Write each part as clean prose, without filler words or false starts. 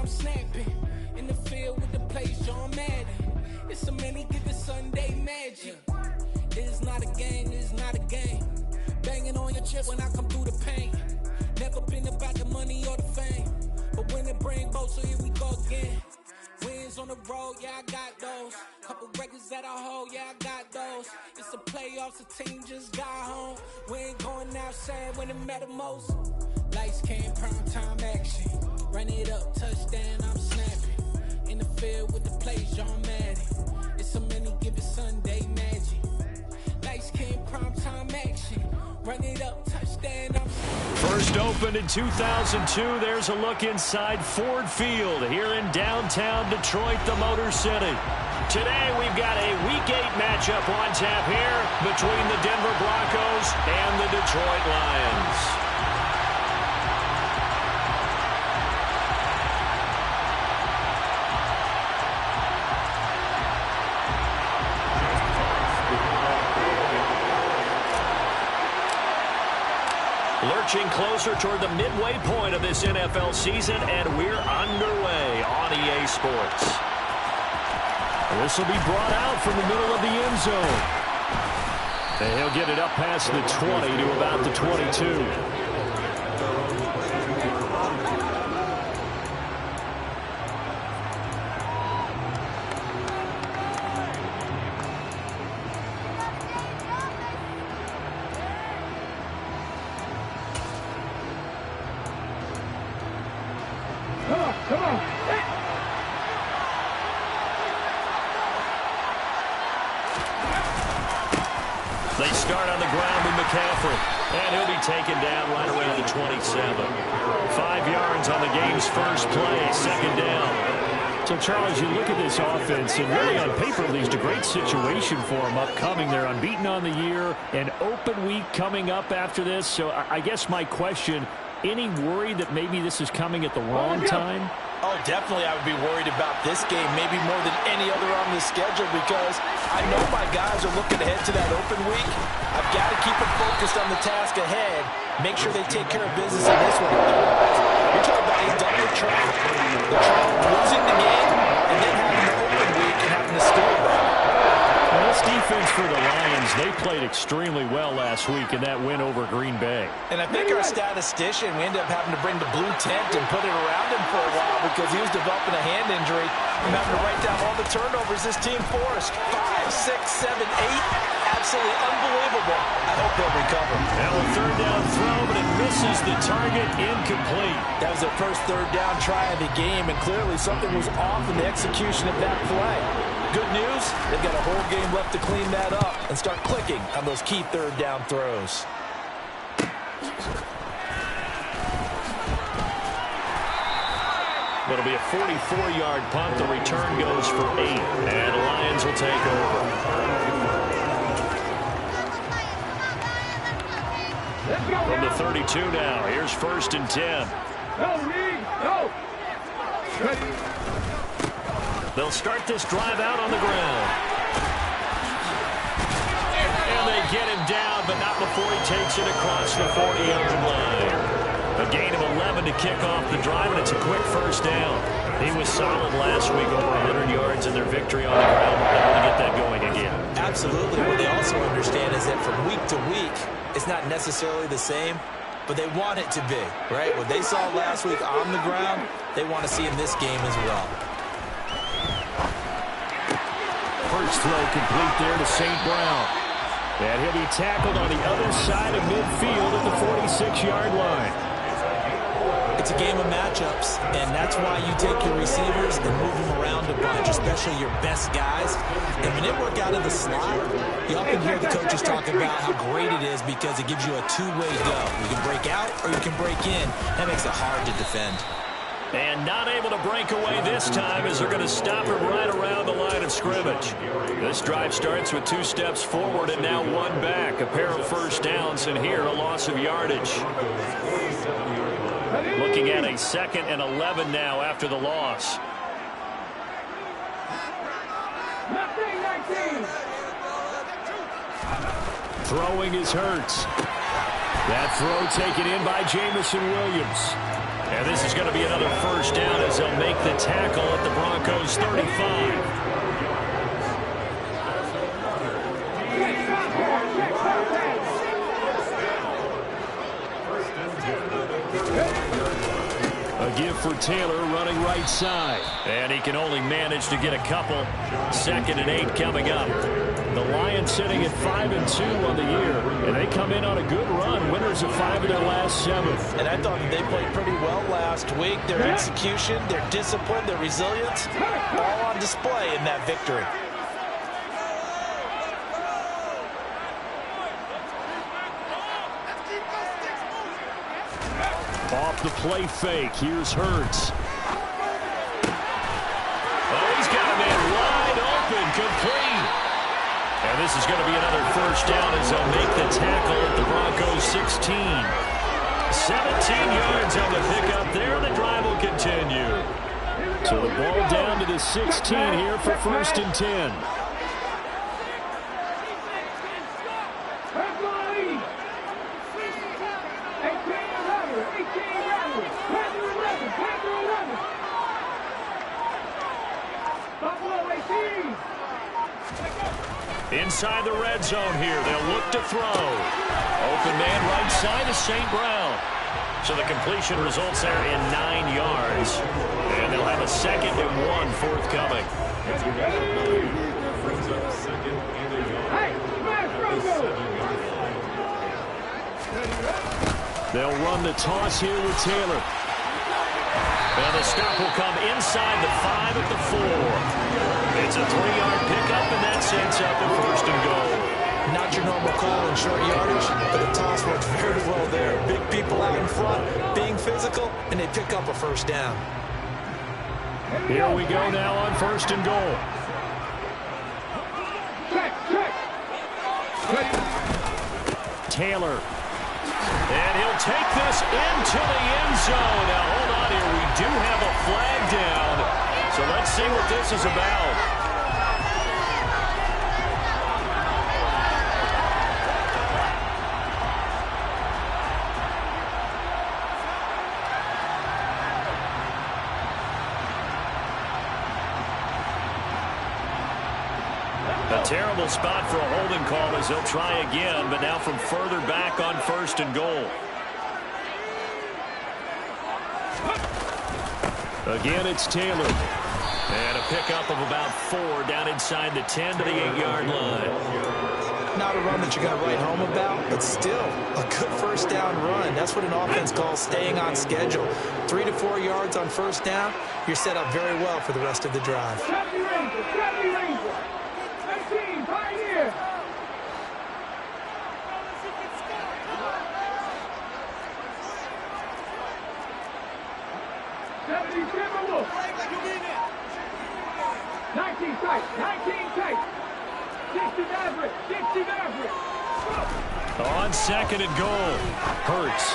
snapping. In the field with the plays, John Madden. It's so many given Sunday magic. It's not a game, it's not a game. Banging on your chest when I come through the pain. Never been about the money or the fame. But when it bring both, so here we go again. Wins on the road, yeah, I got those. Couple records that I hold, yeah, I got those. It's the playoffs, the team just got home. We ain't going outside when it matter most. Lights came, prime time action. Run it up, touchdown, I'm snapping. In the field with the plays, John Madden. It's so many given Sunday magic. Lights came, prime time action. Run it up, touchdown, I'm snapping. First opened in 2002. There's a look inside Ford Field here in downtown Detroit, the Motor City. Today we've got a Week 8 matchup on tap here between the Denver Broncos and the Detroit Lions. Lurching closer toward the midway point of this NFL season, and we're underway on EA Sports. This will be brought out from the middle of the end zone. And he'll get it up past the 20 to about the 22. They start on the ground with McCaffrey, and he'll be taken down right around the 27. 5 yards on the game's first play, second down. So, Charles, you look at this offense, and really on paper leads to great situation for them upcoming. They're unbeaten on the year, an open week coming up after this. So I guess my question, any worry that maybe this is coming at the wrong time? Oh, definitely I would be worried about this game, maybe more than any other on the schedule, because I know my guys are looking ahead to that open week. I've got to keep them focused on the task ahead, make sure they take care of business in this one. Otherwise, you're talking about a double trap. The trap losing the game and then having the open week and having to steal that. Well, this defense for the Lions, they played extremely well last week in that win over Green Bay. And I think our statistician, we ended up having to bring the blue tent and put it around him for a while because he was developing a hand injury and having to write down all the turnovers this team forced. 5, 6, 7, 8. Absolutely unbelievable. I hope they'll recover. Now a third down throw, but it misses the target, incomplete. That was their first third down try of the game, and clearly something was off in the execution of that play. Good news, they've got a whole game left to clean that up and start clicking on those key third down throws. It'll be a 44-yard punt. The return goes for 8, and the Lions will take over. From the 32 now, here's 1st and 10. Go! They'll start this drive out on the ground. And they get him down, but not before he takes it across the 40-yard line. A gain of 11 to kick off the drive, and it's a quick first down. He was solid last week, over 100 yards in their victory on the ground. They'll to get that going again. Absolutely. What they also understand is that from week to week, it's not necessarily the same, but they want it to be, right? What they saw last week on the ground, they want to see in this game as well. First throw complete there to St. Brown. And he'll be tackled on the other side of midfield at the 46-yard line. It's a game of matchups, and that's why you take your receivers and move them around a bunch, especially your best guys. And when they work out of the slot, you often hear the coaches talk about how great it is because it gives you a two-way go. You can break out or you can break in. That makes it hard to defend. And not able to break away this time as they're going to stop him right around the line of scrimmage. This drive starts with 2 steps forward and now 1 back. A pair of first downs, and here a loss of yardage. Looking at a 2nd and 11 now after the loss. Throwing is Hurts. That throw taken in by Jamison Williams. And this is going to be another first down as as they'll make the tackle at the Broncos' 35. A give for Taylor running right side. And he can only manage to get a couple. 2nd and 8 coming up. The Lions sitting at 5-2 on the year. And they come in on a good run. Winners of 5 of their last 7. And I thought they played pretty well last week. Their execution, their discipline, their resilience, all on display in that victory. Off the play fake. Here's Hurts. Oh, he's got a man wide open. Complete. And this is going to be another first down as they'll make the tackle at the Broncos' 16. 17 yards on the pickup there. The drive will continue. So the ball down to the 16 here for 1st and 10. Inside the red zone here. They'll look to throw. Open man right side to St. Brown. So the completion results there in 9 yards. And they'll have a 2nd and 1 forthcoming. They'll run the toss here with Taylor. And the stop will come inside the 5 at the 4. It's a 3-yard pickup, and that sets up the 1st and goal. Not your normal call in short yardage, but the toss works very well there. Big people out in front, being physical, and they pick up a 1st down. Here we go now on 1st and goal. Taylor. And he'll take this into the end zone. Now, hold on here. We do have a flag down. So let's see what this is about. A terrible spot for a holding call as they'll try again, but now from further back on 1st and goal. Again, it's Taylor. And a pickup of about 4 down inside the 10 to the 8-yard line. Not a run that you're going to write home about, but still a good 1st down run. That's what an offense calls staying on schedule. 3 to 4 yards on 1st down, you're set up very well for the rest of the drive. On 2nd and goal, Hurts.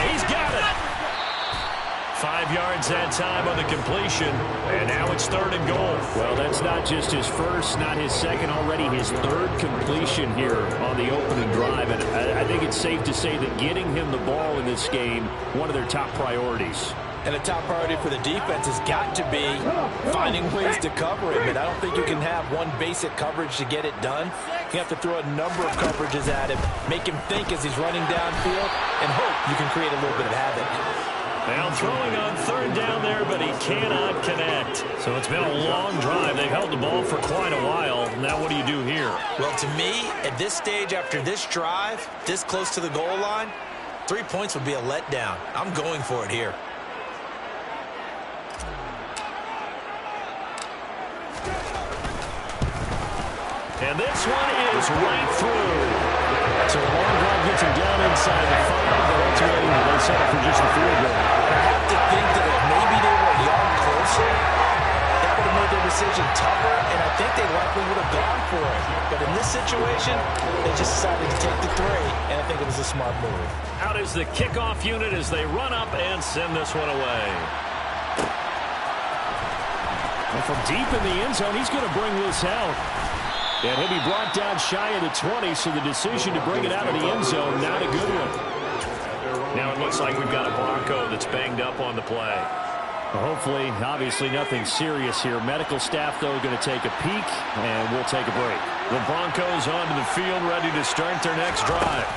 He's got it. 5 yards that time on the completion, and now it's 3rd and goal. Well, that's not just his first, not his second, already his 3rd completion here on the opening drive. And I think it's safe to say that getting him the ball in this game, one of their top priorities. And the top priority for the defense has got to be finding ways to cover him. And I don't think you can have one basic coverage to get it done. You have to throw a number of coverages at him, make him think as he's running downfield, and hope you can create a little bit of havoc. Now throwing on 3rd down there, but he cannot connect. So it's been a long drive. They've held the ball for quite a while. Now what do you do here? Well, to me, at this stage after this drive, this close to the goal line, 3 points would be a letdown. I'm going for it here. And this one is right through. So a long drive gets him down inside the 5, but ultimately they settle for just the field goal. I have to think that if maybe they were a yard closer, that would have made their decision tougher, and I think they likely would have gone for it. But in this situation, they just decided to take the 3, and I think it was a smart move. Out is the kickoff unit as they run up and send this one away. And from deep in the end zone, he's going to bring this out. And he'll be brought down shy of the 20, so the decision to bring it out of the end zone, not a good one. Now it looks like we've got a Bronco that's banged up on the play. Hopefully, obviously nothing serious here. Medical staff, though, going to take a peek, and we'll take a break. The Broncos onto the field, ready to start their next drive.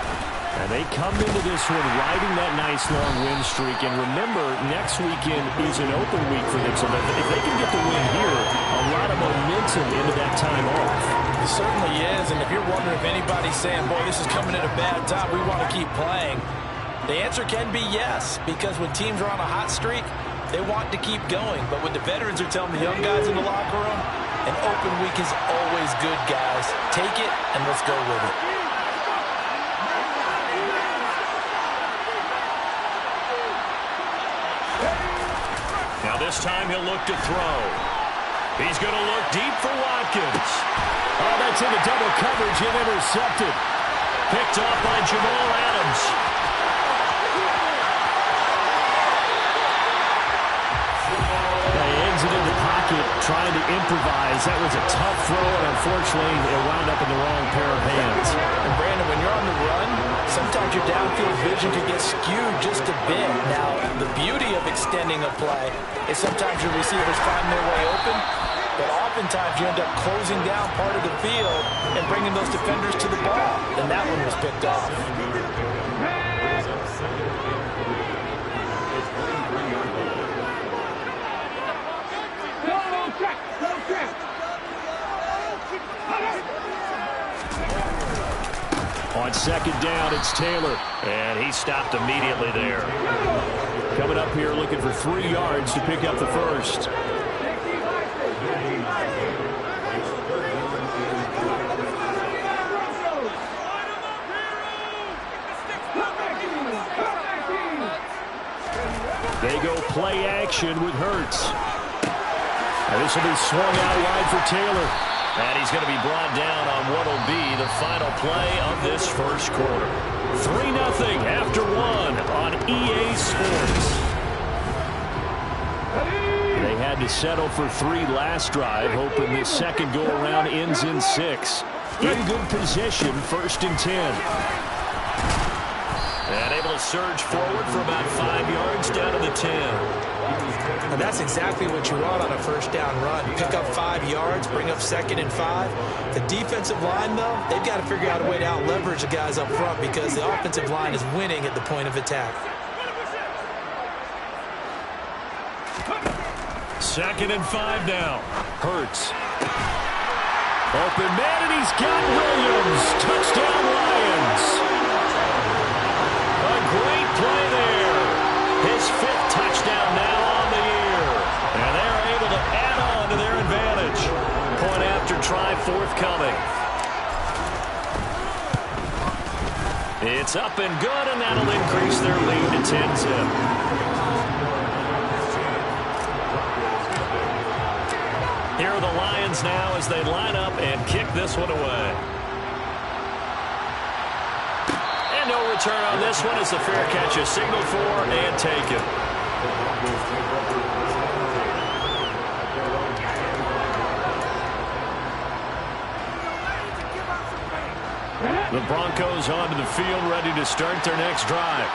And they come into this one riding that nice long win streak. And remember, next weekend is an open week for them. So if they can get the win here, a lot of momentum into that time off. It certainly is. And if you're wondering if anybody's saying, boy, this is coming at a bad time, we want to keep playing, the answer can be yes. Because when teams are on a hot streak, they want to keep going. But what the veterans are telling the young guys in the locker room, an open week is always good, guys. Take it and let's go with it. Now this time he'll look to throw. He's going to look deep for Watkins. Oh, that's into double coverage and intercepted. Picked off by Jamal Adams. He exits in the pocket trying to improvise. That was a tough throw, and unfortunately it wound up in the wrong pair of hands. And Brandon, when you're on the run, sometimes your downfield vision can get skewed just a bit. Now, the beauty of extending a play is sometimes your receivers find their way open, but oftentimes you end up closing down part of the field and bringing those defenders to the ball. And that one was picked off. On second down, it's Taylor, and he stopped immediately there. Coming up here looking for 3 yards to pick up the first. They go play action with Hurts. And this will be swung out wide for Taylor. And he's going to be brought down on what will be the final play of this first quarter. 3-0 after 1 on EA Sports. They had to settle for 3 last drive, hoping this second go-around ends in 6. In good position, 1st and 10. And able to surge forward for about 5 yards down to the 10. And that's exactly what you want on a first down run. Pick up 5 yards, bring up 2nd and 5. The defensive line, though, they've got to figure out a way to out-leverage the guys up front because the offensive line is winning at the point of attack. 2nd and 5 now. Hurts. Open man, and he's got Williams. Touchdown, Lions. A great play there. His 5th touchdown now on the year. And they're able to add on to their advantage. Point after try forthcoming. It's up and good, and that'll increase their lead to 10-zip. Here are the Lions now as they line up and kick this one away. And no return on this one as the fair catch is signaled for and taken. The Broncos onto the field ready to start their next drive.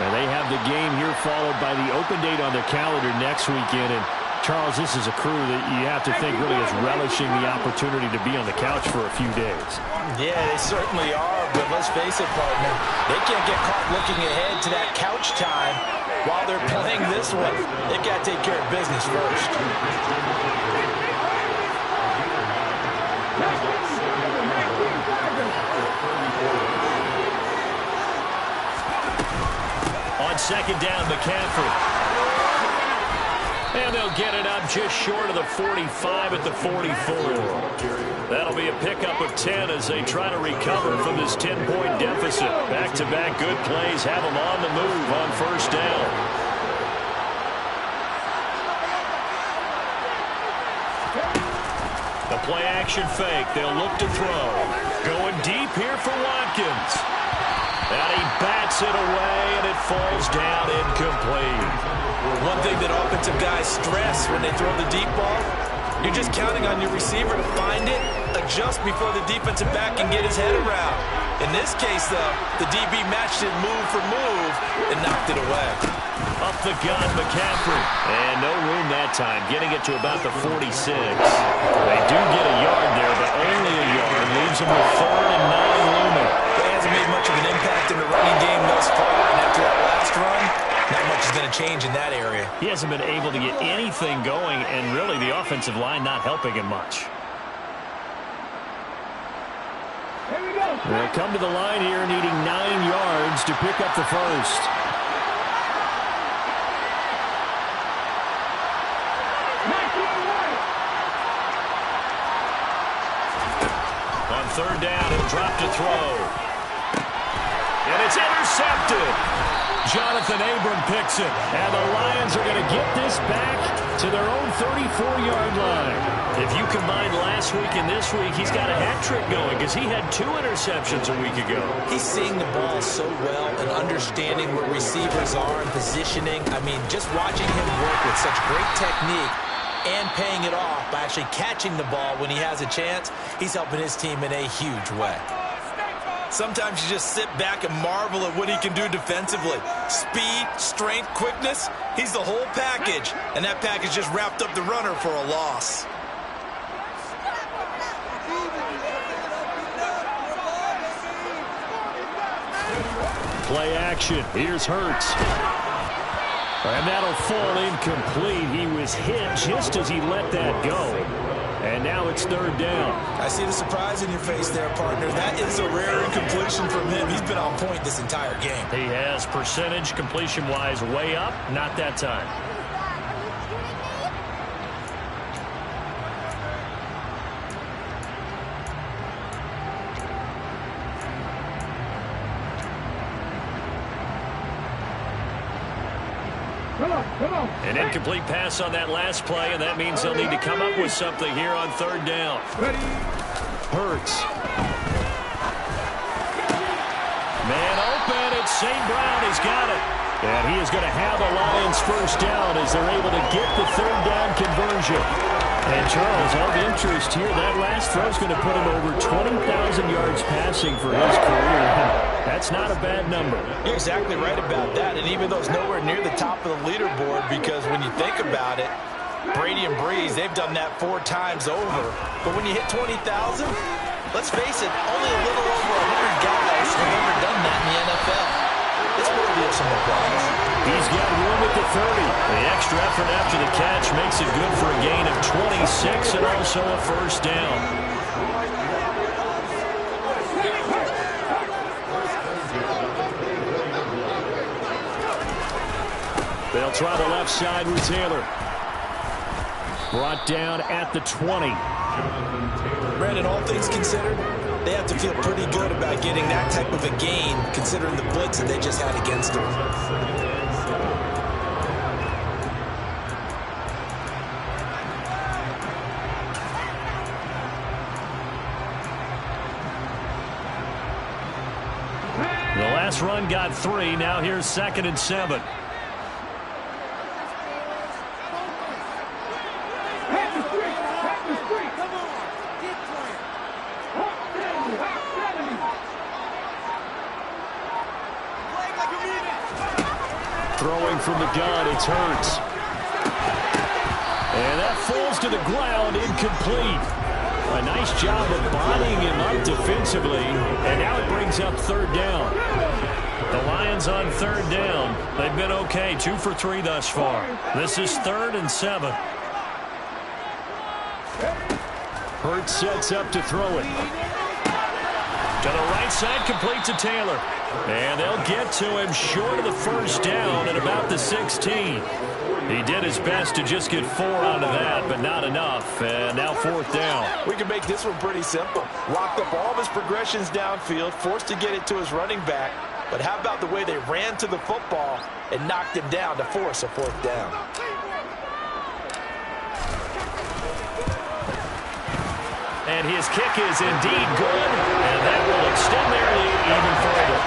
And they have the game here followed by the open date on their calendar next weekend. And Charles, this is a crew that you have to think really is relishing the opportunity to be on the couch for a few days. Yeah, they certainly are, but let's face it, partner. They can't get caught looking ahead to that couch time while they're playing this one. They've got to take care of business first. On second down, McCaffrey. And they'll get it up just short of the 45 at the 44. That'll be a pickup of 10 as they try to recover from this 10-point deficit. Back-to-back good plays have them on the move on first down. The play-action fake. They'll look to throw. Going deep here for Watkins. And he bats it away, and it falls down incomplete. One thing that offensive guys stress when they throw the deep ball, you're just counting on your receiver to find it, adjust before the defensive back can get his head around. In this case, though, the DB matched it move for move and knocked it away. Up the gut, McCaffrey. And no room that time, getting it to about the 46. They do get a yard there, but only a yard. Leaves them with 3rd and 9 looming. He hasn't made much of an impact in the running game thus far, and after that last run, not much is going to change in that area. He hasn't been able to get anything going, and really the offensive line not helping him much. They'll come to the line here needing 9 yards to pick up the first. On 3rd down, he'll drop to throw. And it's intercepted. Jonathan Abram picks it. And the Lions are going to get this back to their own 34-yard line. If you combine last week and this week, he's got a hat trick going because he had 2 interceptions a week ago. He's seeing the ball so well and understanding where receivers are and positioning. I mean, just watching him work with such great technique and paying it off by actually catching the ball when he has a chance, he's helping his team in a huge way. Sometimes you just sit back and marvel at what he can do defensively. Speed, strength, quickness, he's the whole package. And that package just wrapped up the runner for a loss. Play action. Here's Hurts. And that'll fall incomplete. He was hit just as he let that go. And now it's 3rd down. I see the surprise in your face there, partner. That is a rare incompletion from him. He's been on point this entire game. He has percentage completion-wise way up. Not that time. An incomplete pass on that last play, and that means they'll need to come up with something here on 3rd down. Hurts. Man open, it's St. Brown. He's got it. And he is going to have the Lions first down as they're able to get the 3rd down conversion. And Charles, of interest here, that last throw is going to put him over 20,000 yards passing for his career. That's not a bad number. You're exactly right about that. And even though it's nowhere near the top of the leaderboard, because when you think about it, Brady and Breeze, they've done that 4 times over. But when you hit 20,000, let's face it, only a little over 100 guys have ever done that in the NFL. It's worthy of some applause. He's got room at the 30. The extra effort after the catch makes it good for a gain of 26 and also a first down. They'll try the left side with Taylor. Brought down at the 20. Brandon, all things considered, they have to feel pretty good about getting that type of a gain, considering the blitz that they just had against them. The last run got 3. Now here's 2nd and 7. Throwing from the gun, it's Hurts. And that falls to the ground, incomplete. A nice job of bodying him up defensively, and now it brings up 3rd down. The Lions on 3rd down. They've been okay, 2 for 3 thus far. This is 3rd and 7. Hurts sets up to throw it. To the right side, complete to Taylor. And they'll get to him short of the first down at about the 16. He did his best to just get 4 out of that, but not enough. And now 4th down. We can make this one pretty simple. Locked up all of his progressions downfield, forced to get it to his running back. But how about the way they ran to the football and knocked him down to force a 4th down? And his kick is indeed good, and that will extend their lead even further.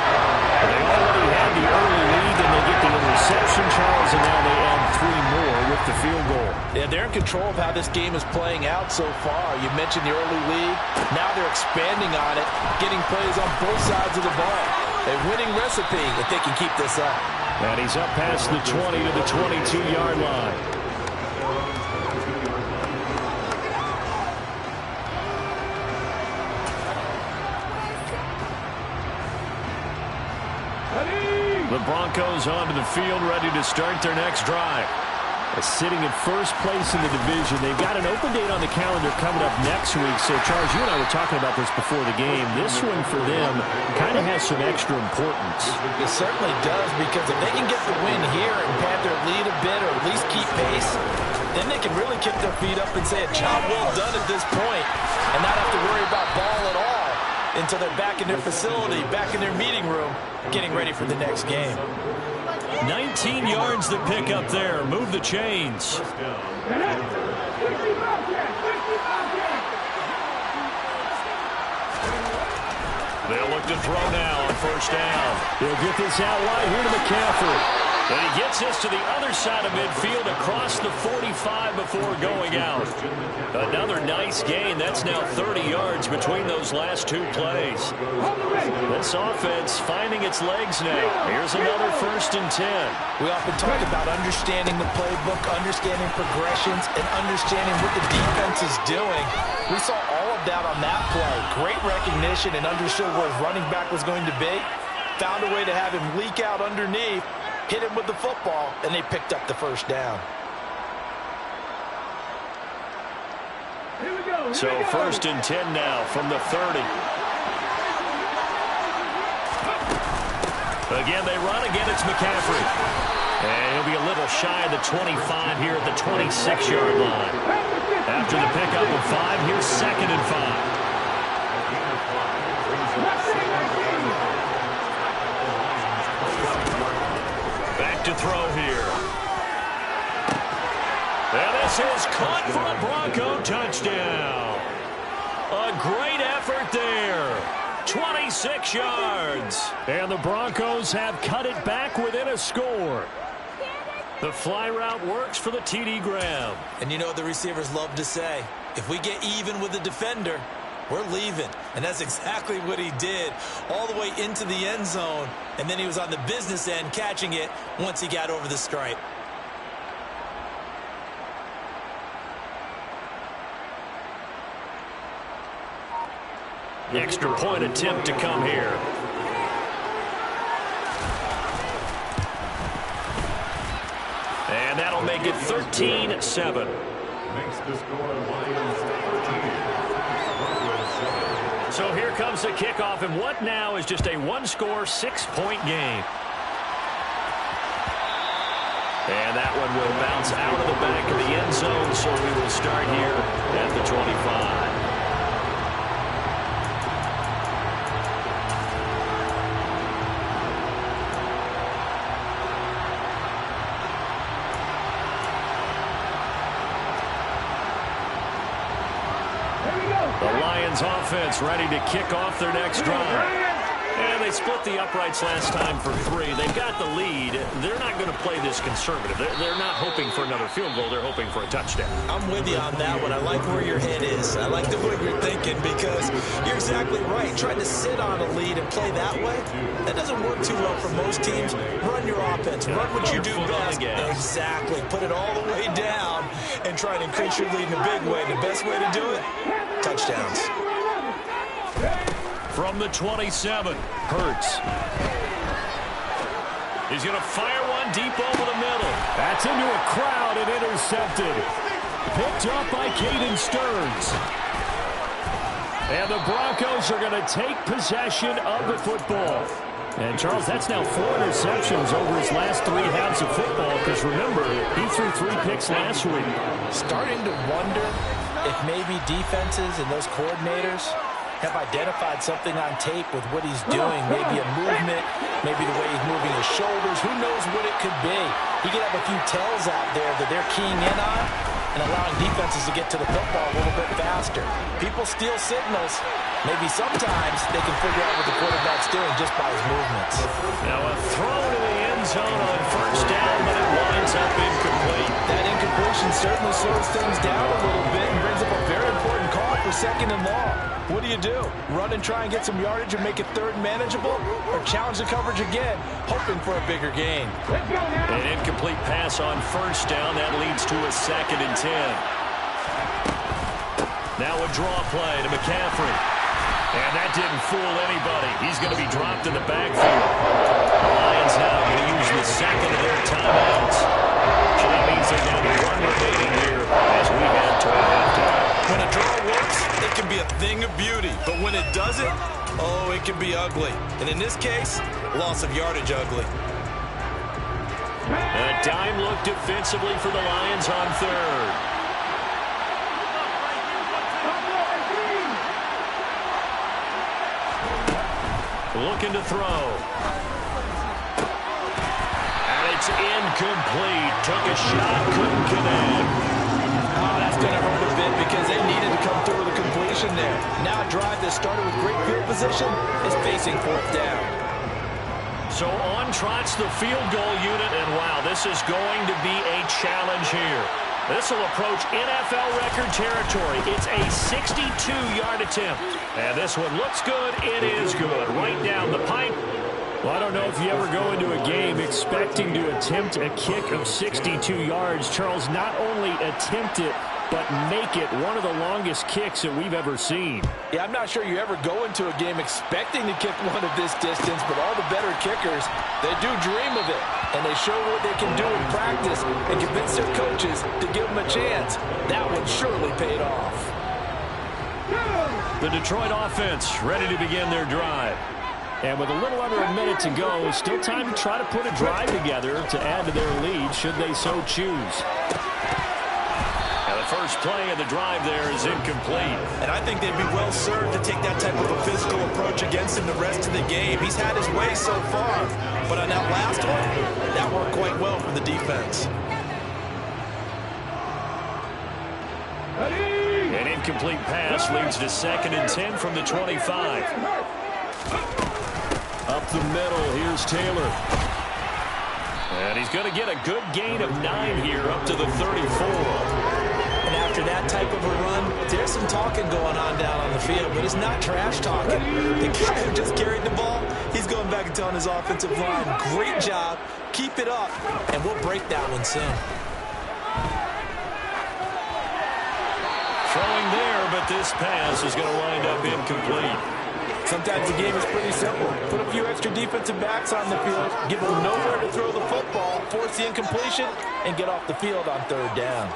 They already had the early lead, and they get the interception, Charles, and now they add 3 more with the field goal. Yeah, they're in control of how this game is playing out so far. You mentioned the early lead. Now they're expanding on it, getting plays on both sides of the ball. A winning recipe if they can keep this up. And he's up past the 20 to the 22-yard line. The Broncos onto the field, ready to start their next drive. Sitting in first place in the division. They've got an open date on the calendar coming up next week. So, Charles, you and I were talking about this before the game. This one for them kind of has some extra importance. It certainly does, because if they can get the win here and pad their lead a bit or at least keep pace, then they can really kick their feet up and say a job well done at this point and not have to worry about ball at all until they're back in their facility, back in their meeting room, getting ready for the next game. 19 yards to pick up there. Move the chains. They'll look to throw now on first down. They'll get this out wide here to McCaffrey. And he gets this to the other side of midfield across the 45 before going out. Another nice gain. That's now 30 yards between those last two plays. This offense finding its legs now. Here's another 1st and 10. We often talk about understanding the playbook, understanding progressions, and understanding what the defense is doing. We saw all of that on that play. Great recognition and understood where his running back was going to be. Found a way to have him leak out underneath, hit him with the football, and they picked up the first down. So 1st and 10 now from the 30. Again, they run. Again, it's McCaffrey. And he'll be a little shy of the 25 here at the 26-yard line. After the pickup of 5, here's 2nd and 5. Back to throw here. And this is caught for a Bronco touchdown. A great effort there. 26 yards. And the Broncos have cut it back within a score. The fly route works for the TD grab. And you know what the receivers love to say? If we get even with the defender, we're leaving. And that's exactly what he did, all the way into the end zone. And then he was on the business end catching it once he got over the stripe. Extra point attempt to come here. And that'll make it 13-7. Makes the score Lions 13. So here comes the kickoff, and what now is just a one-score, 6-point game. And that one will bounce out of the back of the end zone, so we will start here at the 25. The Lions offense ready to kick off their next drive. And they split the uprights last time for 3. They've got the lead. They're not going to play this conservative. They're not hoping for another field goal. They're hoping for a touchdown. I'm with you on that one. I like where your head is. I like the way you're thinking, because you're exactly right. Trying to sit on a lead and play that way, that doesn't work too well for most teams. Run your offense. Run what you do best. Exactly. Put it all the way down and try and increase your lead in a big way. The best way to do it, touchdowns. From the 27, Hurts. He's going to fire one deep over the middle. That's into a crowd and intercepted. Picked up by Caden Stearns. And the Broncos are going to take possession of the football. And, Charles, that's now 4 interceptions over his last 3 halves of football, because, remember, he threw 3 picks last week. Starting to wonder if maybe defenses and those coordinators have identified something on tape with what he's doing. Maybe a movement, maybe the way he's moving his shoulders. Who knows what it could be? He could have a few tells out there that they're keying in on and allowing defenses to get to the football a little bit faster. People steal signals. Maybe sometimes they can figure out what the quarterback's doing just by his movements. Now a throw to the end zone on first down, but it winds up incomplete. That incompletion certainly slows things down a little bit and brings up a very important call for for 2nd and long. What do? Run and try and get some yardage and make it 3rd and manageable? Or challenge the coverage again, hoping for a bigger gain? An incomplete pass on 1st down. That leads to a 2nd and 10. Now a draw play to McCaffrey. And that didn't fool anybody. He's going to be dropped in the backfield. The Lions now going to use the 2nd of their timeouts. So that means they're going to be 1 remaining here as we head toward halftime. When a draw works, it can be a thing of beauty. But when it doesn't, oh, it can be ugly. And in this case, loss of yardage ugly. A dime look defensively for the Lions on 3rd. Looking to throw. And it's incomplete. Took a shot, couldn't connect. Oh, that's going to hurt a bit because they needed to come through with a completion there. Now a drive that started with great field position is facing 4th down. So on trots the field goal unit, and wow, this is going to be a challenge here. This will approach NFL record territory. It's a 62-yard attempt. And this one looks good. It is good. Right down the pipe. Well, I don't know if you ever go into a game expecting to attempt a kick of 62 yards. Charles, not only attempt it, but make it one of the longest kicks that we've ever seen. Yeah, I'm not sure you ever go into a game expecting to kick one of this distance, but all the better kickers, they do dream of it. And they show what they can do in practice and convince their coaches to give them a chance. That one surely paid off. The Detroit offense ready to begin their drive. And with a little under a minute to go, still time to try to put a drive together to add to their lead should they so choose. And the first play of the drive there is incomplete. And I think they'd be well served to take that type of a physical approach against him the rest of the game. He's had his way so far. But on that last one, that worked quite well for the defense. An incomplete pass leads to 2nd and 10 from the 25. Up the middle, here's Taylor. And he's going to get a good gain of 9 here, up to the 34. And after that type of a run, there's some talking going on down on the field, but it's not trash talking. The guy who just carried the ball, he's going back and telling his offensive line, great job, keep it up, and we'll break that one soon. Throwing there, but this pass is going to wind up incomplete. Sometimes the game is pretty simple. Put a few extra defensive backs on the field, give them nowhere to throw the football, force the incompletion, and get off the field on 3rd down.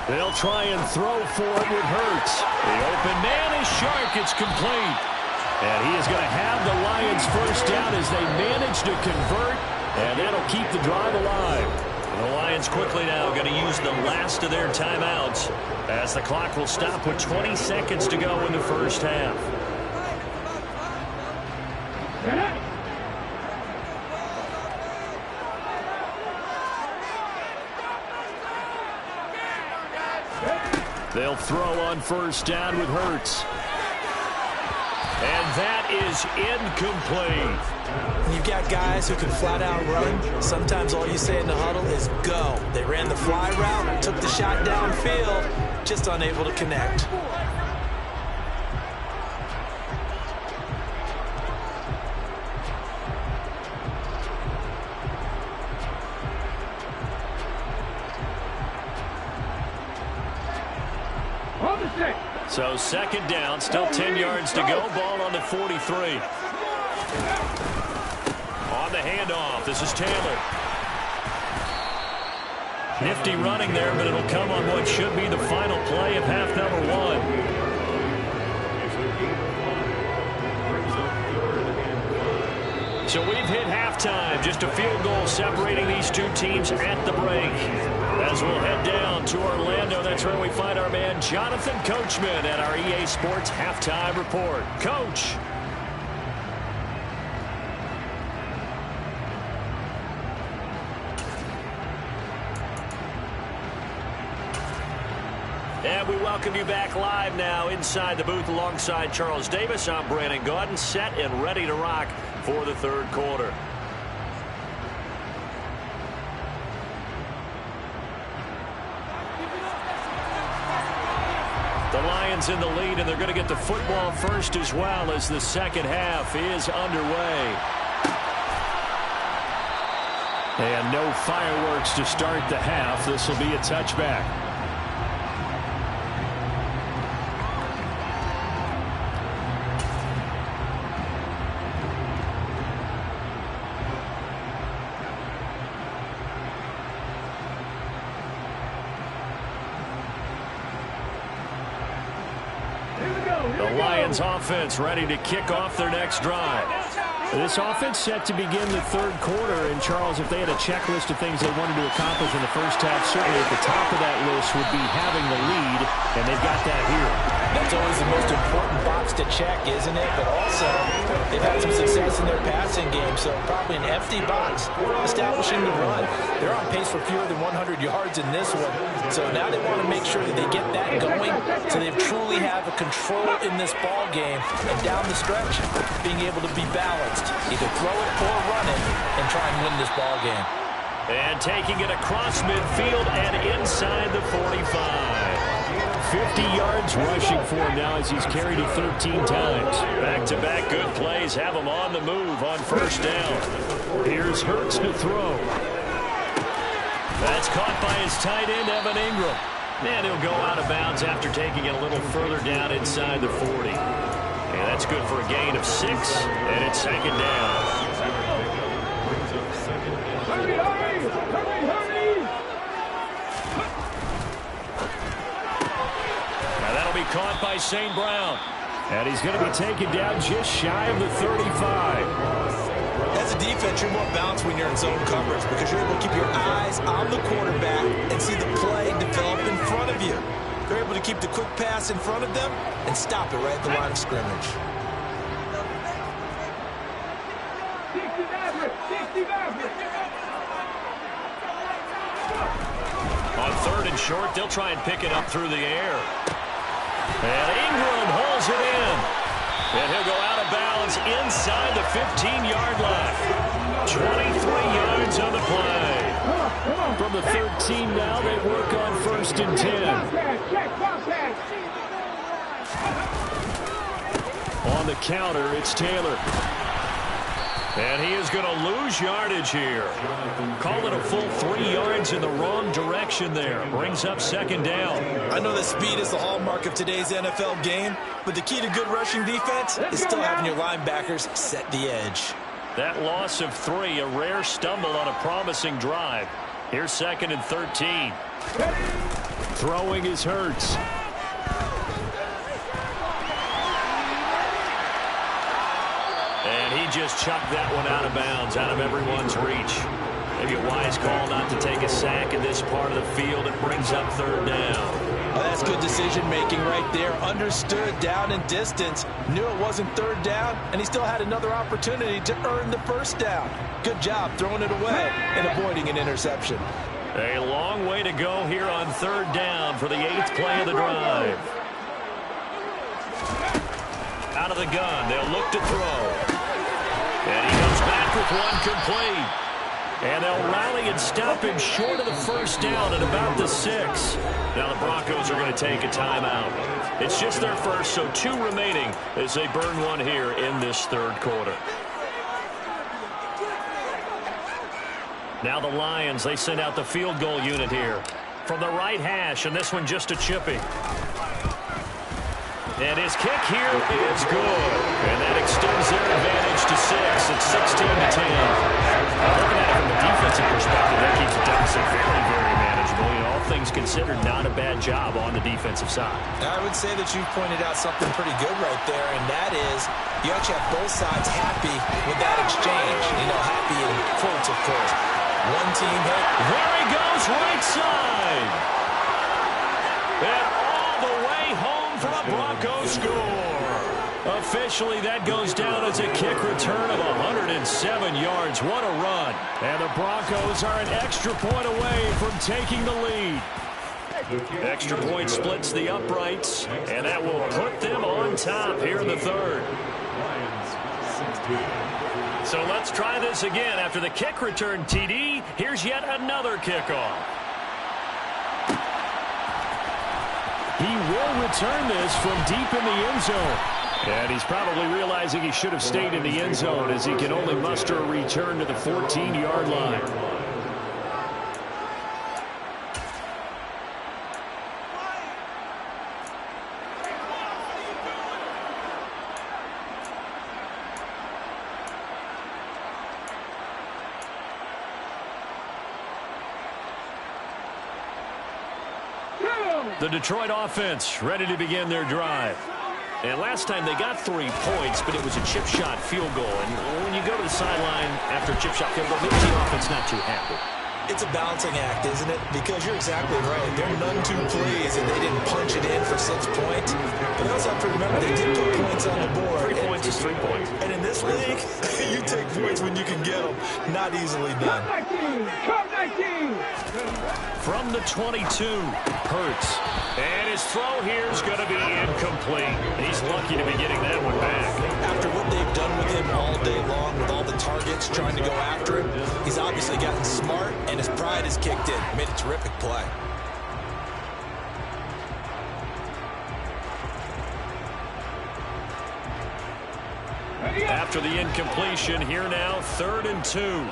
They'll try and throw for it with Hurts. The open man is sharp. It's complete. And he is going to have the Lions first down as they manage to convert. And that'll keep the drive alive. The Lions quickly now going to use the last of their timeouts as the clock will stop with 20 seconds to go in the first half. They'll throw on first down with Hurts. And that is incomplete. You've got guys who can flat out run. Sometimes all you say in the huddle is go. They ran the fly route, took the shot downfield, just unable to connect. So 2nd down, still 10 yards to go. Ball on the 43. On the handoff, this is Taylor. Nifty running there, but it'll come on what should be the final play of half number 1. So we've hit halftime. Just a field goal separating these two teams at the break. As we'll head down to Orlando, that's where we find our man Jonathan Coachman at our EA Sports Halftime Report. Coach. And we welcome you back live now inside the booth alongside Charles Davis. I'm Brandon Gaudin, set and ready to rock for the third quarter. The Lions in the lead, and they're going to get the football first as well as the second half is underway. And no fireworks to start the half. This will be a touchback. The Lions offense ready to kick off their next drive. This offense set to begin the third quarter. And, Charles, if they had a checklist of things they wanted to accomplish in the first half, certainly at the top of that list would be having the lead, and they've got that here. That's always the most important box to check, isn't it? But also, they've had some success in their passing game, so probably an empty box establishing the run. They're on pace for fewer than 100 yards in this one, so now they want to make sure that they get that going so they truly have a control in this ball game and down the stretch, being able to be balanced. Either throw it or run it and try and win this ball game. And taking it across midfield and inside the 45. 50 yards rushing for him now as he's carried it 13 times. Back-to-back good plays have him on the move on first down. Here's Hurts to throw. That's caught by his tight end, Evan Ingram. And he'll go out of bounds after taking it a little further down inside the 40. And that's good for a gain of 6, and it's second down. Hurry, hurry! Hurry, hurry! Now that'll be caught by St. Brown. And he's going to be taken down just shy of the 35. As a defense, you're more balanced when you're in zone coverage because you're able to keep your eyes on the quarterback and see the play develop in front of you. They're able to keep the quick pass in front of them and stop it right at the line of scrimmage. 60 Maverick! On third and short, they'll try and pick it up through the air. And Ingram hauls it in. And he'll go out of bounds inside the 15-yard line. 23 yards on the play. From the 13 now, they work on first and 10. On the counter, it's Taylor. And he is going to lose yardage here. Call it a full 3 yards in the wrong direction there. Brings up second down. I know that speed is the hallmark of today's NFL game, but the key to good rushing defense is still having your linebackers set the edge. That loss of 3, a rare stumble on a promising drive. Here's second and 13. Throwing is Hurts. And he just chucked that one out of bounds, out of everyone's reach. Maybe a wise call not to take a sack in this part of the field. It brings up third down. Well, that's good decision-making right there. Understood down and distance. Knew it wasn't third down, and he still had another opportunity to earn the first down. Good job throwing it away and avoiding an interception. A long way to go here on third down for the 8th play of the drive. Out of the gun, they'll look to throw. And he comes back with one complete. And they'll rally and stop him short of the first down at about the 6. Now the Broncos are going to take a timeout. It's just their first, so 2 remaining as they burn one here in this third quarter. Now the Lions, they send out the field goal unit here. From the right hash, and this one just a chippy. And his kick here is good. And that extends their advantage to 6. It's 16-10. Looking at it from a defensive perspective, that keeps the deficit very, very manageable. You know, all things considered, not a bad job on the defensive side. I would say that you pointed out something pretty good right there, and that is you actually have both sides happy with that exchange. You know, happy in quotes, of course. One team hit. There he goes, right side. And all the way home for a Broncos score. Officially, that goes down as a kick return of 107 yards. What a run. And the Broncos are an extra point away from taking the lead. Extra point splits the uprights, and that will put them on top here in the third. So let's try this again. After the kick return TD, here's yet another kickoff. He will return this from deep in the end zone. And he's probably realizing he should have stayed in the end zone as he can only muster a return to the 14-yard line. The Detroit offense ready to begin their drive. And last time they got 3 points, but it was a chip shot field goal. And when you go to the sideline after a chip shot field goal, maybe the offense not too happy. It's a balancing act, isn't it? Because you're exactly right. They're none too pleased that they didn't punch it in for 6 points. But they also have to remember they did put points on the board. 3 points is 3 points. And in this league, you take points when you can get them. Not easily done. From the 22, Hurts. And his throw here is going to be incomplete. He's lucky to be getting that one back. After what they've done with him all day long, with all the targets trying to go after him, he's obviously gotten smart, and his pride has kicked in. Made a terrific play. After the incompletion, here now, 3rd and 2.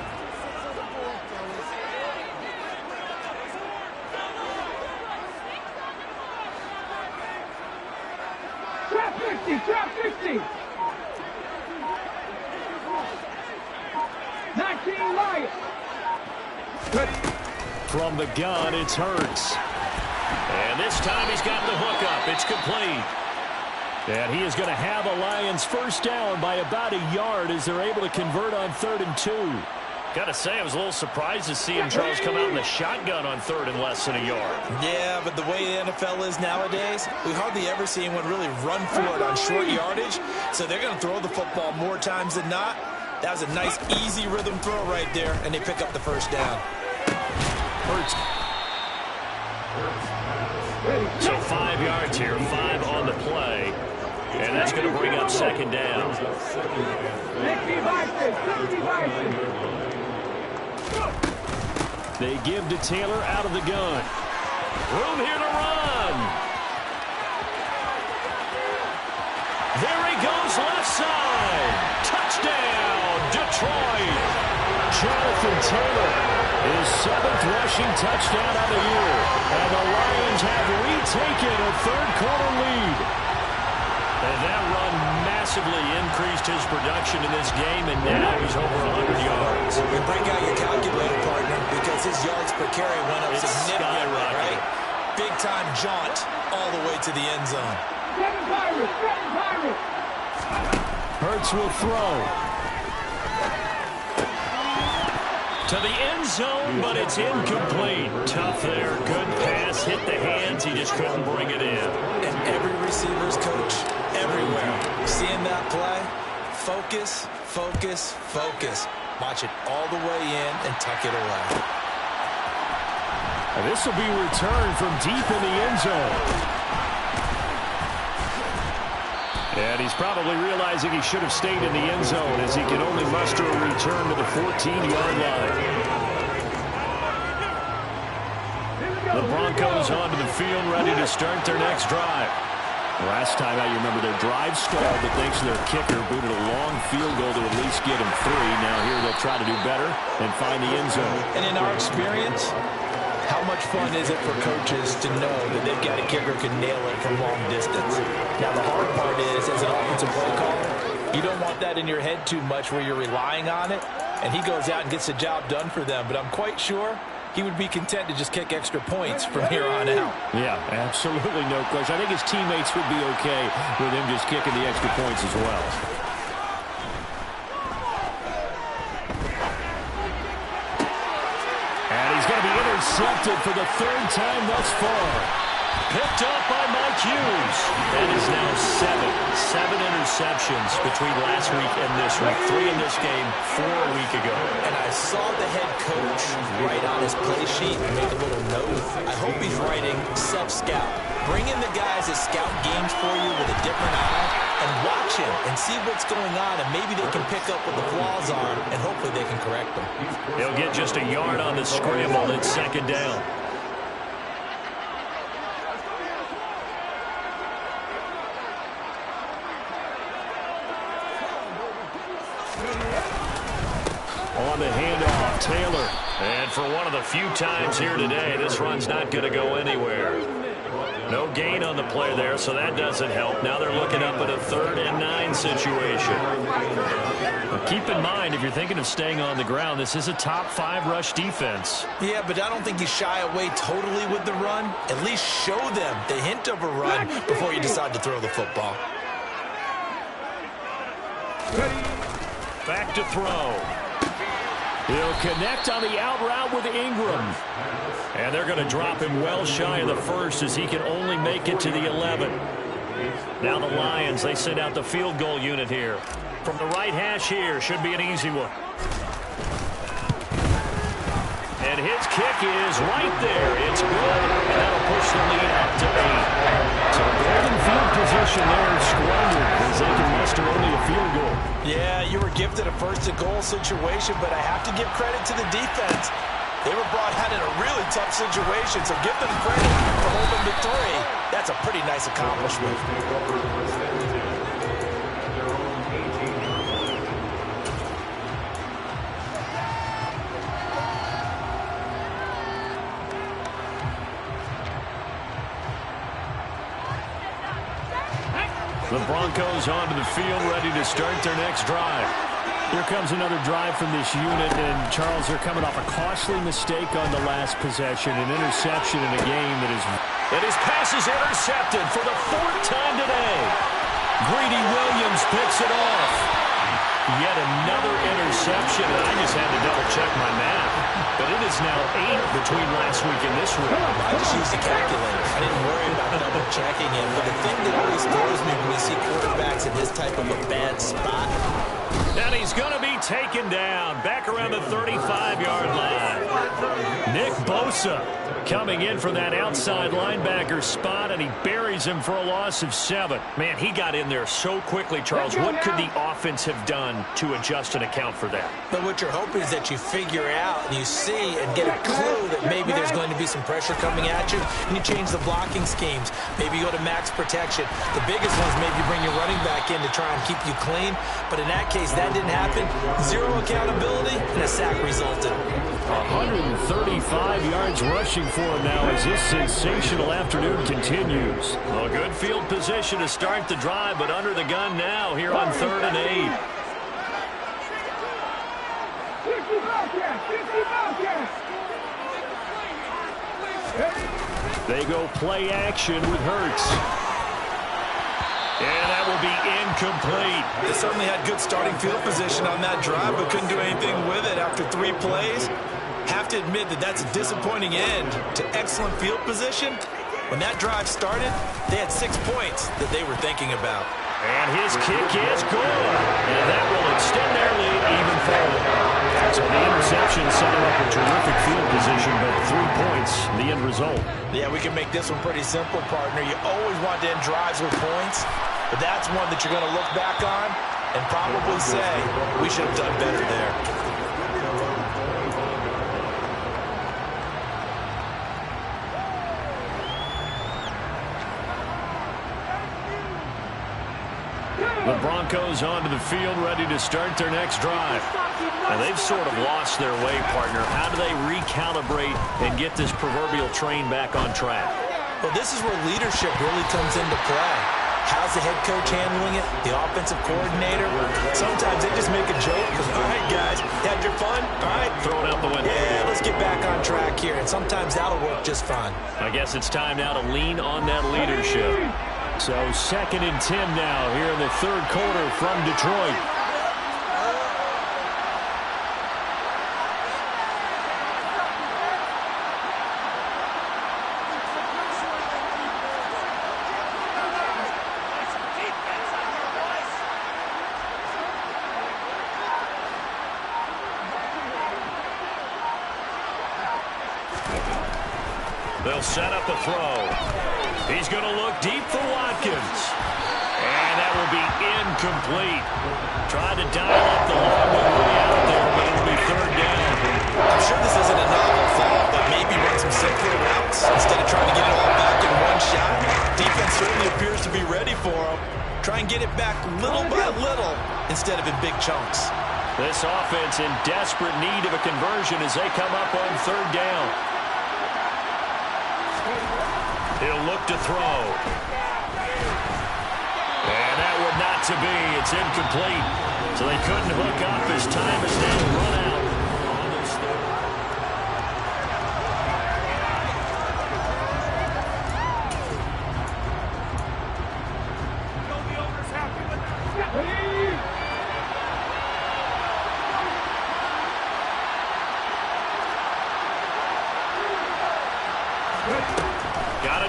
Trap 50. 19 Lions. From the gun, it's Hurts. And this time he's got the hook up. It's complete. And he is going to have a Lions first down by about a yard as they're able to convert on 3rd and 2. Got to say, I was a little surprised to see him, Charles, come out in the shotgun on 3rd and less than a yard. Yeah, but the way the NFL is nowadays, we hardly ever see anyone really run for it on short yardage. So they're going to throw the football more times than not. That was a nice, easy rhythm throw right there, and they pick up the first down. Hurts. So 5 yards here, 5 on the play. And that's going to bring up 2nd down. They give to Taylor out of the gun. Room here to run. There he goes, left side. Touchdown, Detroit. Jonathan Taylor, his 7th rushing touchdown of the year. And the Lions have retaken a 3rd-quarter lead. And that run massively increased his production in this game, and now he's over 100 yards. And break out your calculator, partner, because his yards per carry went up significantly, right? Big-time jaunt all the way to the end zone. Hurts will throw. To the end zone, but it's incomplete. Tough there. Good pass. Hit the hands. He just couldn't bring it in. And every receiver's coach, everywhere, seeing that play, focus, focus, focus. Watch it all the way in and tuck it away. And this will be returned from deep in the end zone. And he's probably realizing he should have stayed in the end zone as he can only muster a return to the 14-yard line. The Broncos onto the field, ready to start their next drive. Last time out, you remember their drive stalled, but thanks to their kicker, booted a long field goal to at least get him 3. Now here they'll try to do better and find the end zone. And in our experience, how much fun is it for coaches to know that they've got a kicker who can nail it from long distance? Now, the hard part is, as an offensive play caller, you don't want that in your head too much where you're relying on it, and he goes out and gets the job done for them. But I'm quite sure he would be content to just kick extra points from here on out. Yeah, absolutely no question. I think his teammates would be okay with him just kicking the extra points as well. And he's going to be intercepted for the 3rd time thus far. Picked up by Mike Hughes. That is now seven interceptions between last week and this week. 3 in this game, 4 a week ago. And I saw the head coach write on his play sheet and make a little note. I hope he's writing self-scout. Bring in the guys that scout games for you with a different eye and watch him and see what's going on, and maybe they can pick up what the flaws are, and hopefully they can correct them. He'll get just a yard on the scramble. It's 2nd down. On the handoff, Taylor. And for one of the few times here today, this run's not going to go anywhere. No gain on the play there, so that doesn't help. Now they're looking up at a 3rd and 9 situation. But keep in mind, if you're thinking of staying on the ground, this is a top 5 rush defense. Yeah, but I don't think you shy away totally with the run. At least show them the hint of a run before you decide to throw the football. Back to throw. He'll connect on the out route with Ingram. And they're going to drop him well shy of the 1st as he can only make it to the 11. Now the Lions, they send out the field goal unit here. From the right hash here, should be an easy one. And his kick is right there. It's good. And that'll push the lead up to 8. So golden field position there squandered as they can muster only a field goal. Yeah, you were gifted a 1st-and-goal situation, but I have to give credit to the defense. They were brought out in a really tough situation, so give them credit for holding the 3. That's a pretty nice accomplishment. The Broncos onto the field, ready to start their next drive. Here comes another drive from this unit, and Charles, they're coming off a costly mistake on the last possession, an interception in a game that is... And his pass is intercepted for the 4th time today. Greedy Williams picks it off. Yet another interception, and I just had to double-check my math. But it is now 8 between last week and this week. I just used the calculator. I didn't worry about double-checking it. But the thing that always throws me when you see quarterbacks in this type of a bad spot. And he's going to be taken down back around the 35-yard line. Nick Bosa coming in for that outside linebacker spot, and he buries him for a loss of 7. Man, he got in there so quickly, Charles. What could the offense have done to adjust and account for that? But what you're hoping is that you figure out and you see and get a clue that maybe there's going to be some pressure coming at you, and you change the blocking schemes. Maybe you go to max protection. The biggest ones, maybe you bring your running back in to try and keep you clean. But in that case, that didn't happen. 0 accountability, and a sack resulted. 135 yards rushing for him now as this sensational afternoon continues. A good field position to start the drive, but under the gun now here on 3rd and 8. 50 They go play action with Hurts. And that will be incomplete. They certainly had good starting field position on that drive, but couldn't do anything with it after 3 plays. Have to admit that that's a disappointing end to excellent field position. When that drive started, they had 6 points that they were thinking about. And his kick is good. And that will extend their lead even further. So the interception set up a terrific field position, but 3 points, the end result. Yeah, we can make this one pretty simple, partner. You always want to end drives with points, but that's one that you're going to look back on and probably say, we should have done better there. The Broncos onto the field, ready to start their next drive. Now, they've sort of lost their way, partner. How do they recalibrate and get this proverbial train back on track? Well, this is where leadership really comes into play. How's the head coach handling it? The offensive coordinator? Sometimes they just make a joke because, all right, guys, had your fun? All right. Throw it out the window. Yeah, let's get back on track here. And sometimes that'll work just fine. I guess it's time now to lean on that leadership. So 2nd and 10 now here in the 3rd quarter from Detroit. They'll set up a throw. He's going to look deep for Watkins. And that will be incomplete. Tried to dial up the long way out there, but it'll be third down. I'm sure this isn't a novel thought, but maybe run some simpler routes instead of trying to get it all back in one shot. Defense certainly appears to be ready for him. Try and get it back little by little instead of in big chunks. This offense in desperate need of a conversion as they come up on third down. He'll look to throw. And that would not to be. It's incomplete. So they couldn't hook up. His time is now run out.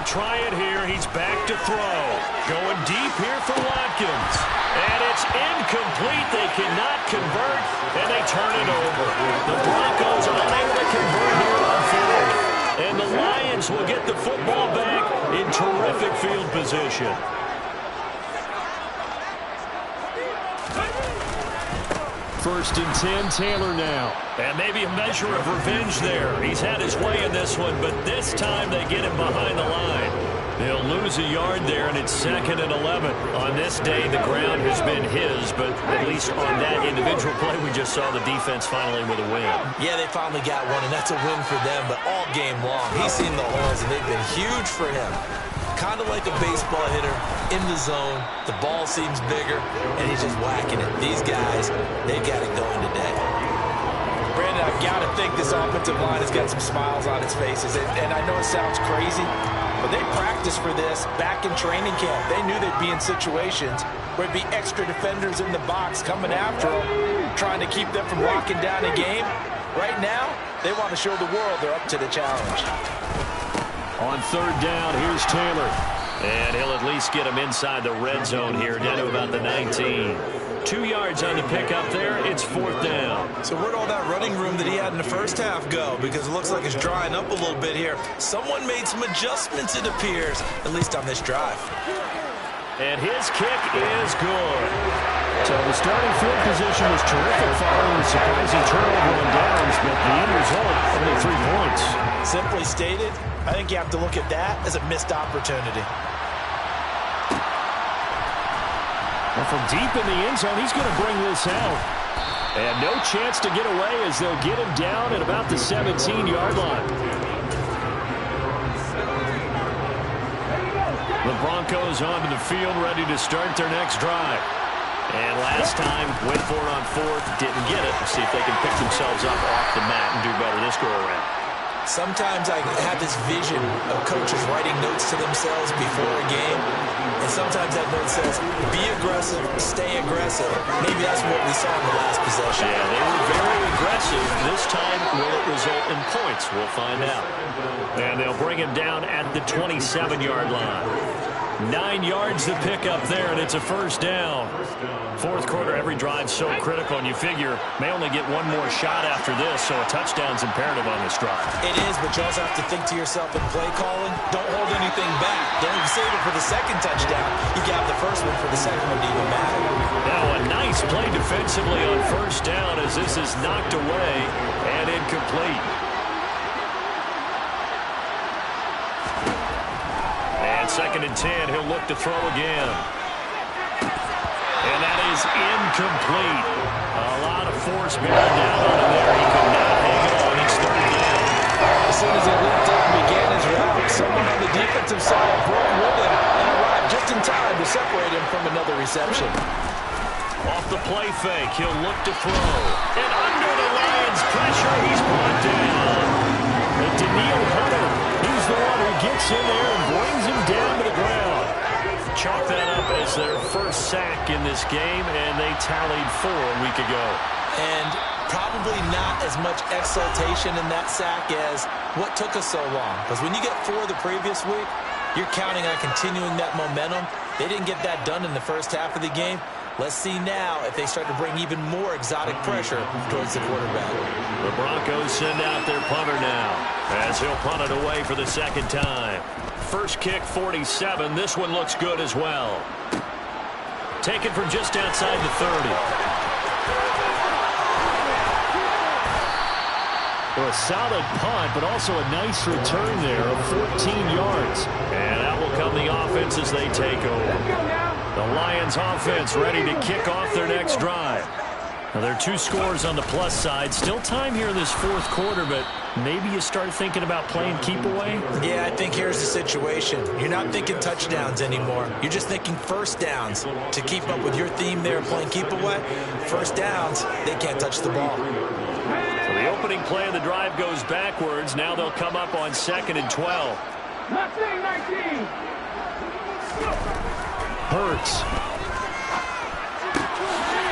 Try it here. He's back to throw. Going deep here for Watkins. And it's incomplete. They cannot convert, and they turn it over. The Broncos are unable to convert here on fourth. And the Lions will get the football back in terrific field position. First and 10, Taylor now. And maybe a measure of revenge there. He's had his way in this one, but this time they get him behind the line. They'll lose a yard there, and it's 2nd and 11. On this day, the ground has been his, but at least on that individual play, we just saw the defense finally with a win. Yeah, they finally got one, and that's a win for them, but all game long, he's seen the holes, and they've been huge for him. Kind of like a baseball hitter in the zone. The ball seems bigger, and he's just whacking it. These guys, they've got it going today. Brandon, I've got to think this offensive line has got some smiles on its faces. And I know it sounds crazy, but they practiced for this back in training camp. They knew they'd be in situations where it'd be extra defenders in the box coming after them, trying to keep them from locking down a game. Right now, they want to show the world they're up to the challenge. On third down, here's Taylor. And he'll at least get him inside the red zone here, down to about the 19. 2 yards on the pickup there. It's 4th down. So where'd all that running room that he had in the first half go? Because it looks like it's drying up a little bit here. Someone made some adjustments, it appears, at least on this drive. And his kick is good. So the starting field position was terrific following the surprising turnover on downs, but the end result, only 3 points. Simply stated, I think you have to look at that as a missed opportunity. Well, from deep in the end zone, he's going to bring this out. And no chance to get away as they'll get him down at about the 17-yard line. The Broncos onto the field, ready to start their next drive. And last time, went for it on 4th, didn't get it. Let's see if they can pick themselves up off the mat and do better this go-around. Sometimes I have this vision of coaches writing notes to themselves before a game. And sometimes that note says, be aggressive, stay aggressive. Maybe that's what we saw in the last possession. Yeah, they were very aggressive. This time, will it result in points? We'll find out. And they'll bring him down at the 27-yard line. 9 yards to pick up there, and it's a first down. Fourth quarter, every drive's so critical, and you figure may only get one more shot after this, so a touchdown's imperative on this drive. It is, but you also have to think to yourself in play calling, don't hold anything back. Don't even save it for the second touchdown. You got the first one for the second one to even matter. Now a nice play defensively on first down as this is knocked away and incomplete. And 2nd and 10, he'll look to throw again. And that is incomplete. A lot of force bearing down on him there. He could not hang it on. It's 3rd down. As soon as he leaped up and began his route, someone on the defensive side broke with him and arrived just in time to separate him from another reception. Off the play fake, he'll look to throw. And under the Lions' pressure, he's brought down. And Daniil Hunter, he's the one who gets in there and brings him down to the ground. Chalk that up as their first sack in this game, and they tallied 4 a week ago. And probably not as much exultation in that sack as what took us so long. Because when you get 4 the previous week, you're counting on continuing that momentum. They didn't get that done in the first half of the game. Let's see now if they start to bring even more exotic pressure towards the quarterback. The Broncos send out their punter now. as he'll punt it away for the second time. First kick, 47. This one looks good as well. Taken from just outside the 30. Well, a solid punt, but also a nice return there of 14 yards. And out will come the offense as they take over. The Lions offense ready to kick off their next drive. Now, there are 2 scores on the plus side. Still time here in this fourth quarter, but maybe you start thinking about playing keep away? Yeah, I think here's the situation. You're not thinking touchdowns anymore. You're just thinking first downs. To keep up with your theme there, playing keep away, first downs, they can't touch the ball. So the opening play of the drive goes backwards. Now they'll come up on 2nd and 12. 19. Hurts.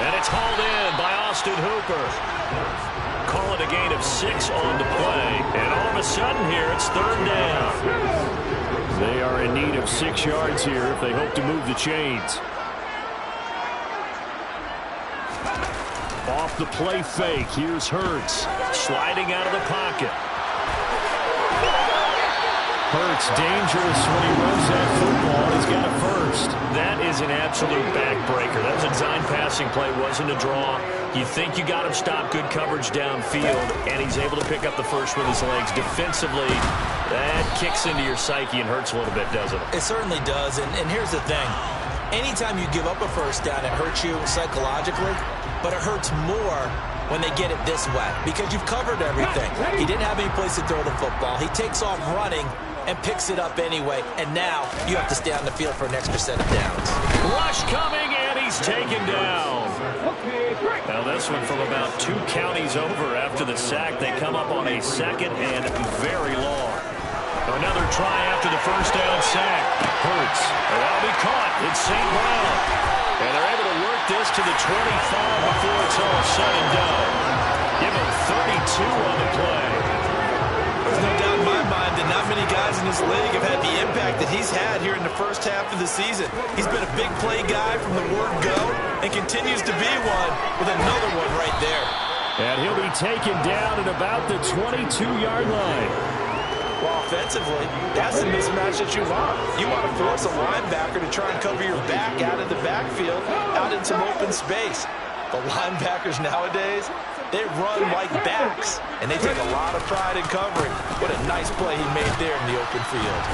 And it's hauled in by Austin Hooper. Call it a gain of 6 on the play. And all of a sudden here, it's 3rd down. They are in need of 6 yards here if they hope to move the chains. Off the play fake, here's Hurts. Sliding out of the pocket. Hurts dangerous when he runs that football. He's got a first. That is an absolute backbreaker. That was a design passing play, wasn't a draw. You think you got him stopped, good coverage downfield, and he's able to pick up the first with his legs. Defensively, that kicks into your psyche and hurts a little bit, doesn't it? It certainly does, and here's the thing. Anytime you give up a first down, it hurts you psychologically, but it hurts more when they get it this way because you've covered everything. He didn't have any place to throw the football. He takes off running and picks it up anyway, and now you have to stay on the field for an extra set of downs. Rush coming, and he's taken down. Now this one from about 2 counties over after the sack. They come up on a 2nd and very long. Another try after the first down sack. Hurts. That'll be caught. It's St. Brown. And they're able to work this to the 25 before it's all said and done. Give him 32 on the play. There's no doubt in my mind that not many guys in this league have had the impact that he's had here in the first half of the season. He's been a big play guy from the word go and continues to be one with another one right there. And he'll be taken down at about the 22-yard line. Well, offensively, that's the mismatch that you want. You want to force a linebacker to try and cover your back out of the backfield, out in some open space. The linebackers nowadays, they run like backs, and they take a lot of pride in covering. What a nice play he made there in the open field.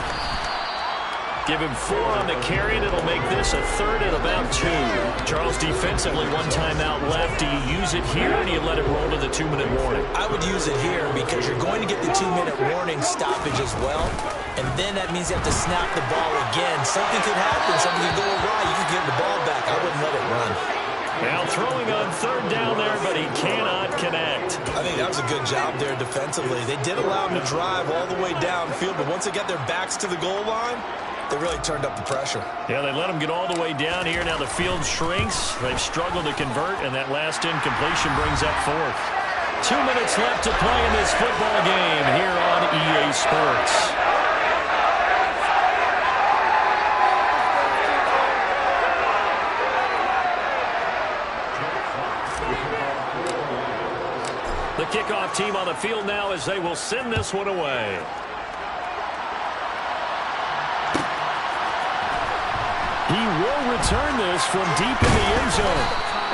Give him 4 on the carry, and it'll make this a 3rd and about 2. Charles, defensively, 1 timeout left. Do you use it here, or do you let it roll to the 2-minute warning? I would use it here because you're going to get the 2-minute warning stoppage as well, and then that means you have to snap the ball again. Something could happen. Something could go awry. You could get the ball back. I wouldn't let it run. Now throwing on 3rd down there, but he cannot connect. I think that was a good job there defensively. They did allow him to drive all the way downfield, but once they got their backs to the goal line, they really turned up the pressure. Yeah, they let him get all the way down here. Now the field shrinks. They've struggled to convert, and that last incompletion brings up 4th. 2 minutes left to play in this football game here on EA Sports. The kickoff team on the field now as they will send this one away. He will return this from deep in the end zone.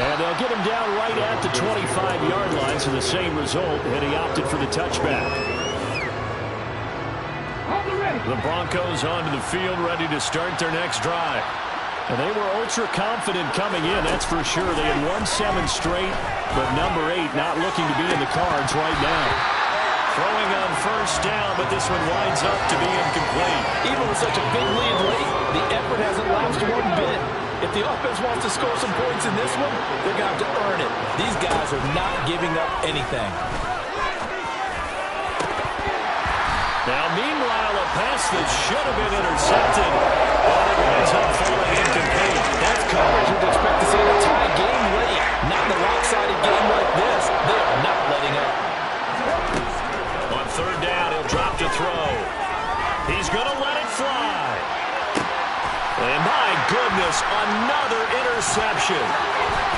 And they'll get him down right at the 25-yard line, so the same result, and he opted for the touchback. The Broncos onto the field, ready to start their next drive. And they were ultra-confident coming in, that's for sure. They had won 7 straight, but number 8 not looking to be in the cards right now. Throwing on first down, but this one winds up to be incomplete. Even with such a big lead late, the effort hasn't lapsed one bit. If the offense wants to score some points in this one, they're going to have to earn it. These guys are not giving up anything. Now, meanwhile, a pass that should have been intercepted, but it winds up falling incomplete. That's coverage you'd expect to see in a tie game late. Not in a lopsided game like this. They are not letting up. On 3rd down, he'll drop to throw. He's going to let it fly. And my goodness, another interception.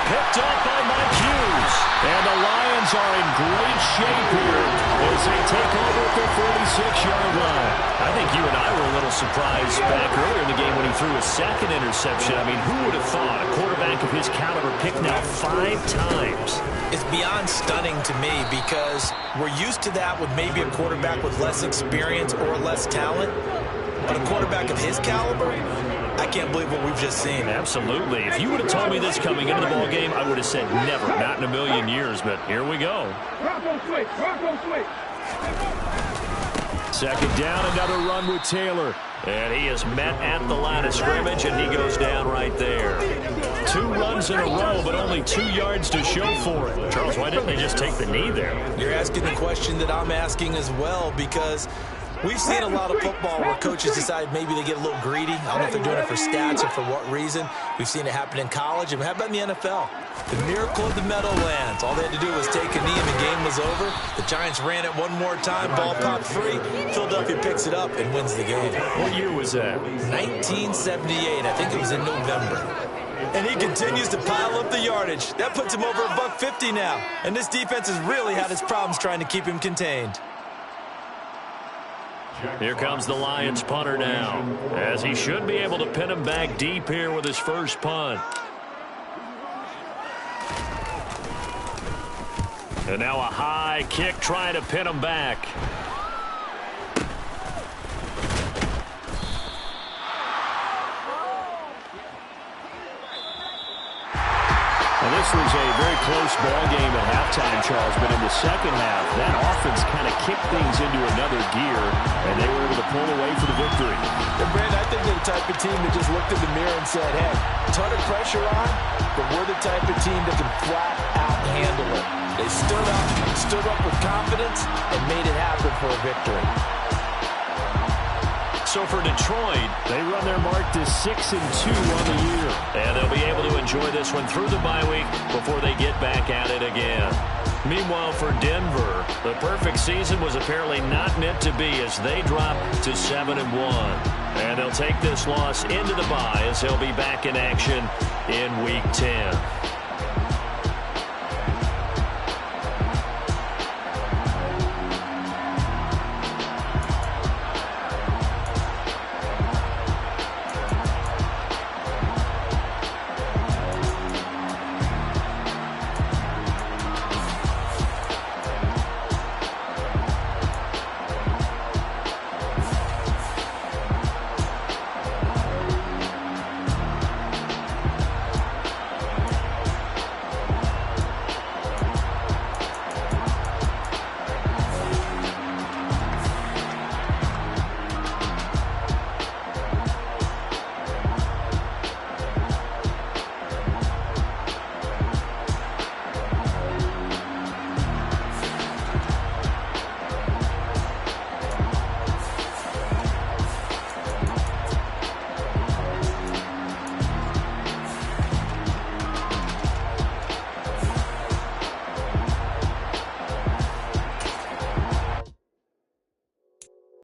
Picked up by Mike Hughes. And the Lions are in great shape here as they take over at their you and I were a little surprised back earlier in the game when he threw a second interception. I mean, who would have thought a quarterback of his caliber picked now 5 times? It's beyond stunning to me because we're used to that with maybe a quarterback with less experience or less talent. But a quarterback of his caliber, I can't believe what we've just seen. Absolutely. If you would have told me this coming into the ball game, I would have said never, not in a million years. But here we go. Bronco switch. Bronco switch. Second down, another run with Taylor. And he is met at the line of scrimmage, and he goes down right there. 2 runs in a row, but only 2 yards to show for it. Charles, why didn't they just take the knee there? You're asking the question that I'm asking as well, because we've seen a lot of football where coaches decide maybe they get a little greedy. I don't know if they're doing it for stats or for what reason. We've seen it happen in college. And how about in the NFL? The miracle of the Meadowlands. All they had to do was take a knee and the game was over. The Giants ran it one more time. Ball popped free. Philadelphia picks it up and wins the game. What year was that? 1978. I think it was in November. And he continues to pile up the yardage. That puts him over $150 now. And this defense has really had its problems trying to keep him contained. Here comes the Lions punter now, as he should be able to pin him back deep here with his first punt. And now a high kick trying to pin him back. Well, this was a very close ball game at halftime, Charles, but in the second half, that offense kind of kicked things into another gear, and they were able to pull away for the victory. And Brandon, I think they're the type of team that just looked in the mirror and said, hey, ton of pressure on, but we're the type of team that can flat out handle it. They stood up with confidence, and made it happen for a victory. So for Detroit, they run their mark to 6-2 on the year. And they'll be able to enjoy this one through the bye week before they get back at it again. Meanwhile, for Denver, the perfect season was apparently not meant to be as they drop to 7-1. And they'll take this loss into the bye as they'll be back in action in Week 10.